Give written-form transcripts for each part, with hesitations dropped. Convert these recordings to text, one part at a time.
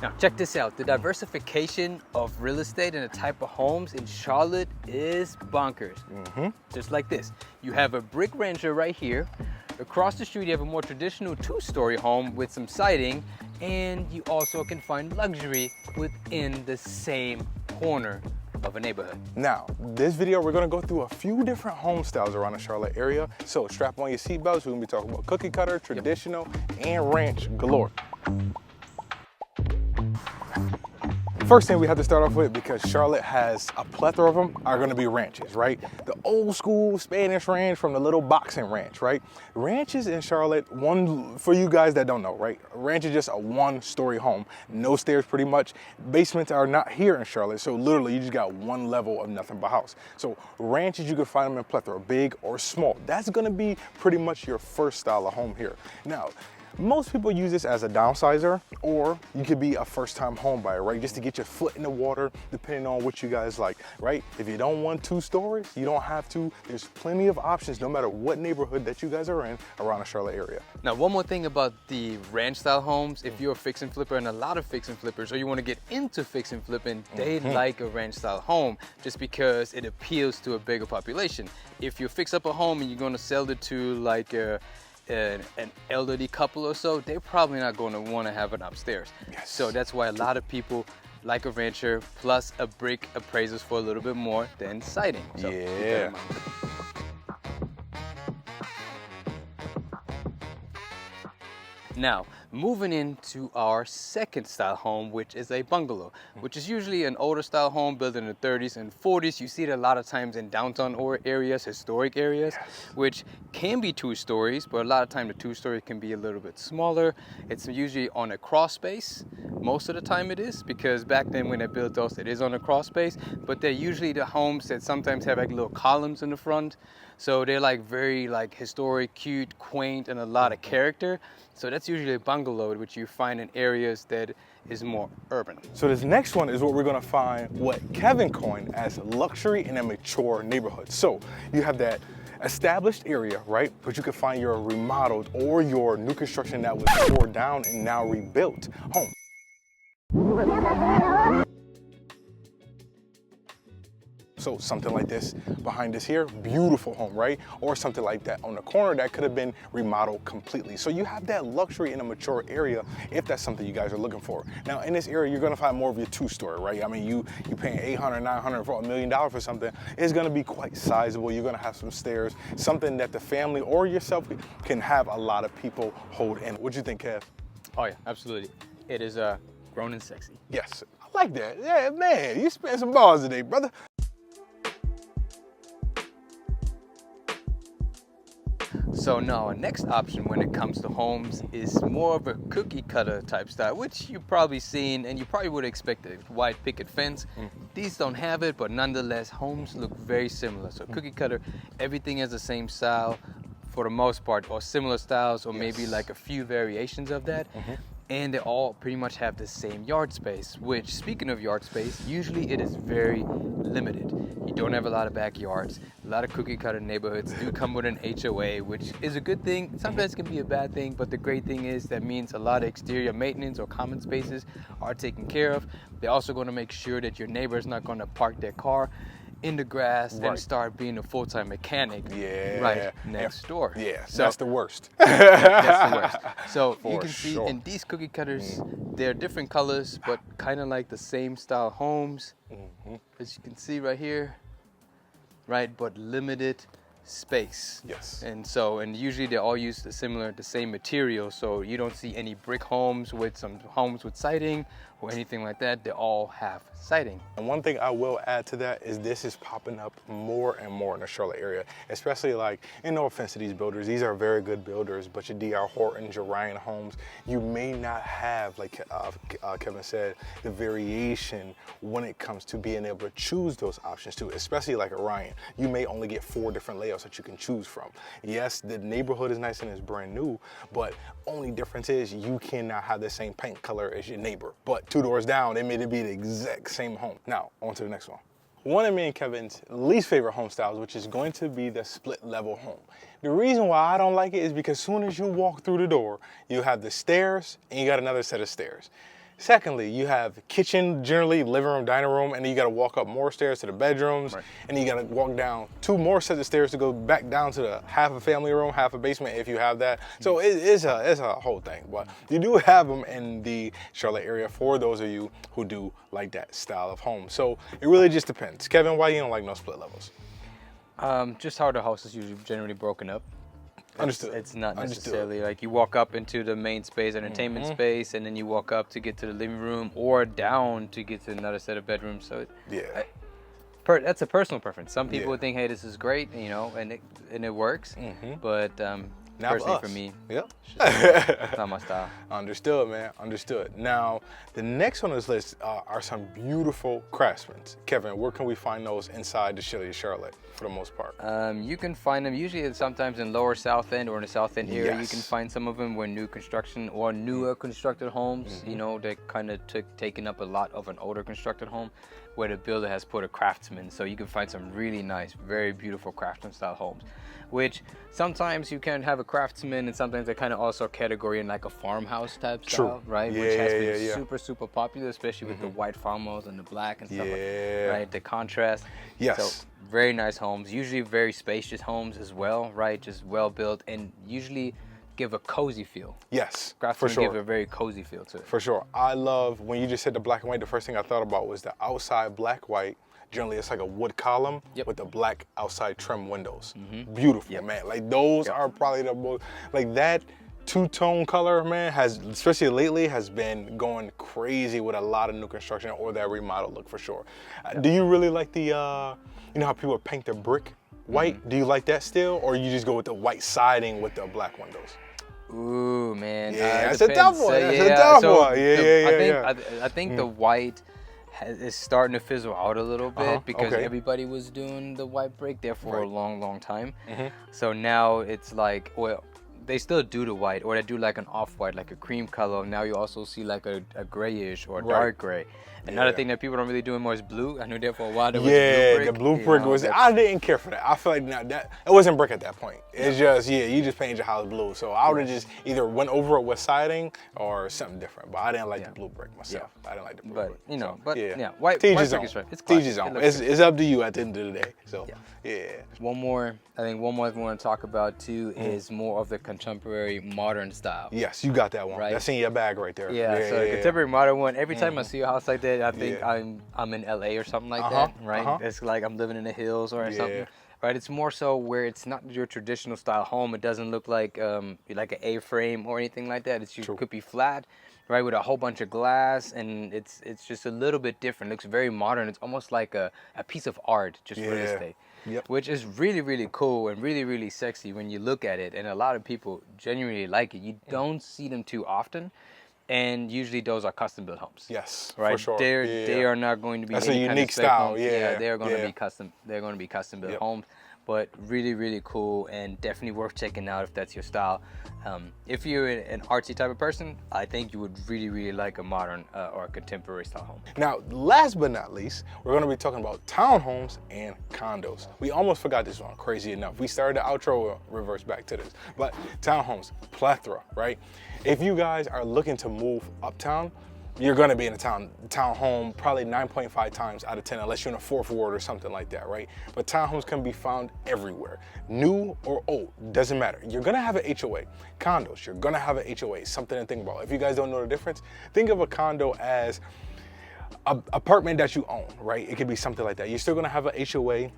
Now check this out. The diversification of real estate and the type of homes in Charlotte is bonkers. Just like this. You have a brick rancher right here. Across the street you have a more traditional two-story home with some siding, and you also can find luxury within the same corner of a neighborhood. Now, this video we're gonna go through a few different home styles around the Charlotte area. So strap on your seatbelts. We're gonna be talking about cookie cutter, traditional, and ranch galore. First thing we have to start off with, because Charlotte has a plethora of them, are gonna be ranches, right? The old school Spanish ranch from the little boxing ranch, right? Ranches in Charlotte, for you guys that don't know, right? A ranch is just a one-story home, no stairs pretty much. Basements are not here in Charlotte, so literally you just got one level of nothing but house. So ranches, you can find them in plethora, big or small. That's gonna be pretty much your first style of home here. Now, most people use this as a downsizer, or you could be a first-time home buyer, right? Just to get your foot in the water, depending on what you guys like, right? If you don't want 2 stories, you don't have to. There's plenty of options, no matter what neighborhood that you guys are in around the Charlotte area. Now, one more thing about the ranch style homes, if you're a fix and flipper, and a lot of fix and flippers, or you want to get into fix and flipping, they like a ranch style home just because it appeals to a bigger population. If you fix up a home and you're going to sell it to like an elderly couple or so, they're probably not going to want to have it upstairs. Yes. So that's why a lot of people like a rancher, plus a brick appraisals for a little bit more than siding. So keep that in mind. Now, moving into our second style home, which is a bungalow, which is usually an older style home built in the 30s and 40s. You see it a lot of times in downtown areas, historic areas, which can be 2 stories, but a lot of time the 2-story can be a little bit smaller. It's usually on a crawl space. Most of the time it is, because back then when they built those, it is on a crawl space, but they're usually the homes that sometimes have like little columns in the front. So they're like very like historic, cute, quaint, and a lot of character. So that's usually a bungalow, which you find in areas that is more urban. So this next one is what we're gonna find what Kevin coined as luxury in a mature neighborhood. So you have that established area, right? But you can find your remodeled or your new construction that was torn down and now rebuilt home. So something like this behind us here, beautiful home, right? Or something like that on the corner that could have been remodeled completely. So you have that luxury in a mature area if that's something you guys are looking for. Now in this area, you're gonna find more of your 2-story, right? I mean, you paying $800, $900 for $1 million for something, it's gonna be quite sizable. You're gonna have some stairs, something that the family or yourself can have a lot of people hold in. What do you think, Kev? Oh yeah, absolutely. It is grown and sexy. Yes, I like that. Yeah, man, you spent some balls today, brother. So now our next option when it comes to homes is more of a cookie cutter type style, which you've probably seen, and you probably would expect a white picket fence. These don't have it, but nonetheless, homes look very similar. So cookie cutter, everything has the same style for the most part, or similar styles, or maybe like a few variations of that. And they all pretty much have the same yard space, which, speaking of yard space, usually it is very limited. You don't have a lot of backyards. A lot of cookie cutter neighborhoods do come with an HOA, which is a good thing. Sometimes it can be a bad thing, but the great thing is that means a lot of exterior maintenance or common spaces are taken care of. They're also going to make sure that your neighbor is not going to park their car in the grass and start being a full-time mechanic right next door. Yeah, so that's the worst. that's the worst. So For you can see sure. in these cookie cutters, they're different colors, but kind of like the same style homes. As you can see right here, right, but limited space. Yes. And usually they all use the same material, so you don't see any brick homes with some homes with siding or anything like that. They all have siding. And one thing I will add to that is this is popping up more and more in the Charlotte area, especially like, and no offense to these builders, these are very good builders, but your D.R. Hortons, your Ryan Homes, you may not have, like Kevin said, the variation when it comes to being able to choose those options too, especially like a Ryan. You may only get 4 different layouts that you can choose from. Yes, the neighborhood is nice and it's brand new, but only difference is you cannot have the same paint color as your neighbor. But 2 doors down, they made it be the exact same home. Now, on to the next one. One of me and Kevin's least favorite home styles, which is going to be the split level home. The reason why I don't like it is because as soon as you walk through the door, you have the stairs and you got another set of stairs. Secondly, you have kitchen, generally living room, dining room, and then you got to walk up more stairs to the bedrooms, and then you got to walk down 2 more sets of stairs to go back down to the half a family room, half a basement if you have that. So it's a whole thing. But you do have them in the Charlotte area for those of you who do like that style of home. So it really just depends. Kevin, why you don't like no split levels? Just how the house is usually generally broken up. Understood. It's not necessarily like you walk up into the main space, entertainment space, and then you walk up to get to the living room or down to get to another set of bedrooms. So that's a personal preference. Some people would think, hey, this is great, you know, and it works. But Not personally for me, yep. It's not my style. Understood, man. Understood. Now, the next on this list are some beautiful craftsmen. Kevin, where can we find those inside the city of Charlotte for the most part? You can find them usually sometimes in lower South End or in the South End area. Yes. You can find some of them where new construction or newer constructed homes, you know, they kind of taken up a lot of an older constructed home where the builder has put a craftsman. So you can find some really nice, very beautiful craftsman style homes, which sometimes you can have a craftsman and sometimes they kind of also category in like a farmhouse type style, right? Yeah, which has been yeah. super, super popular, especially with the white farmhouse and the black and stuff like Yeah. that, right? The contrast. Yes. So very nice homes, usually very spacious homes as well, right? Just well built and usually give a cozy feel. Yes, for Craftsmen sure. give a very cozy feel to it. For sure. I love, when you just said the black and white, the first thing I thought about was the outside black white. Generally, it's like a wood column with the black outside trim windows. Beautiful, man. Like those are probably the most, like that two-tone color, man, has, especially lately, has been going crazy with a lot of new construction or that remodel look for sure. Do you really like the, you know how people paint their brick white? Do you like that still? Or you just go with the white siding with the black windows? Ooh, man. Yeah, it it's a tough depends. one. It's a tough one. I think the white is starting to fizzle out a little bit because everybody was doing the white brick there for a long, long time. So now it's like, well, they still do the white, or they do like an off-white, like a cream color. Now you also see like a grayish or dark gray. Another thing that people don't really do anymore is blue. I knew that for a while. There was blue brick, the blue brick was. I didn't care for that. I feel like that it wasn't brick at that point. It's just you just painted your house blue. So I would have just either went over it with siding or something different. But I didn't like the blue brick myself. I didn't like the blue brick. You know, white white brick is right. It's Teach's own. It's up to you at the end of the day. So one more we want to talk about too is more of the contemporary modern style. Yes, you got that one. Right? That's in your bag right there. So the contemporary modern one. Every time I see a house like that, I think I'm in LA or something like that, right? It's like I'm living in the hills or something. Right, it's more so where it's not your traditional style home. It doesn't look like an A-frame or anything like that. It could be flat, right, with a whole bunch of glass, and it's just a little bit different. It looks very modern. It's almost like a piece of art just for this day, which is really, really cool and really, really sexy when you look at it. And a lot of people genuinely like it. You don't see them too often. And usually those are custom built homes. Yes, right. For sure. They are not going to be. That's any a unique kind of spec style. homes. They are going to be custom. They're going to be custom built homes, but really, really cool and definitely worth checking out if that's your style. If you're an artsy type of person, I think you would really, really like a modern or a contemporary style home. Now, last but not least, we're going to be talking about townhomes and condos. We almost forgot this one, crazy enough. We started the outro, we'll reverse back to this. But townhomes, plethora, right? If you guys are looking to move uptown, you're gonna be in a townhome probably 9.5 times out of 10, unless you're in a fourth ward or something like that, right? But townhomes can be found everywhere, new or old, doesn't matter. You're gonna have an HOA. Condos, you're gonna have an HOA, something to think about. If you guys don't know the difference, think of a condo as an apartment that you own, right? It could be something like that. You're still gonna have an HOA.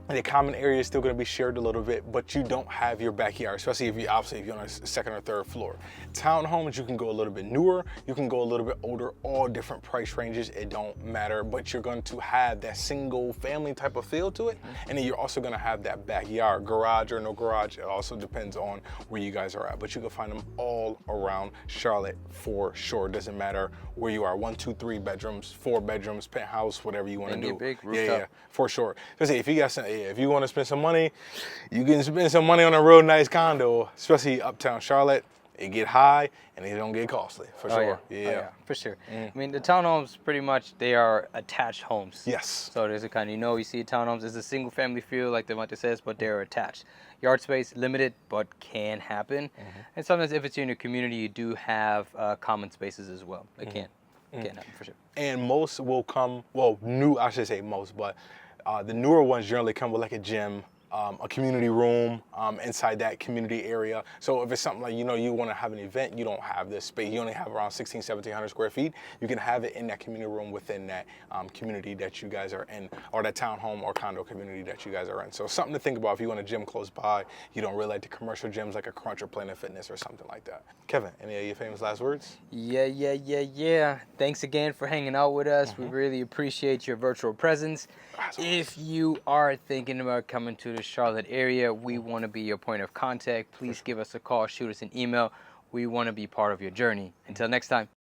The common area is still going to be shared a little bit, but you don't have your backyard, especially if you're on a second or third floor. Townhomes, you can go a little bit newer, you can go a little bit older, all different price ranges, it don't matter, but you're going to have that single family type of feel to it, and then you're also going to have that backyard, garage or no garage. It also depends on where you guys are at, but you can find them all around Charlotte for sure. It doesn't matter where you are, 1, 2, 3 bedrooms, 4 bedrooms, penthouse, whatever you want to do. Big rooftop. For sure. Because if you got some, if you want to spend some money, you can spend some money on a real nice condo, especially uptown Charlotte. It get high and it don't get costly, for sure. For sure. I mean, the townhomes pretty much, they are attached homes. Yes. So there's a kind of, you see townhomes, it's a single family feel like Devontae says, but they're attached. Yard space, limited, but can happen. And sometimes if it's in your community, you do have common spaces as well. It can. Can't happen for sure. And most will come, well, new, I should say most, but the newer ones generally come with like a gym, a community room inside that community area. So if it's something like, you want to have an event, you don't have this space, you only have around 1,1700 square feet, you can have it in that community room within that community that you guys are in, or that townhome or condo community that you guys are in. So something to think about if you want a gym close by, you don't really like the commercial gyms like a Crunch or Planet Fitness or something like that. Kevin, any of your famous last words? Yeah. Thanks again for hanging out with us. We really appreciate your virtual presence. If you are thinking about coming to the Charlotte area, we want to be your point of contact. Please give us a call, shoot us an email. We want to be part of your journey. Until next time.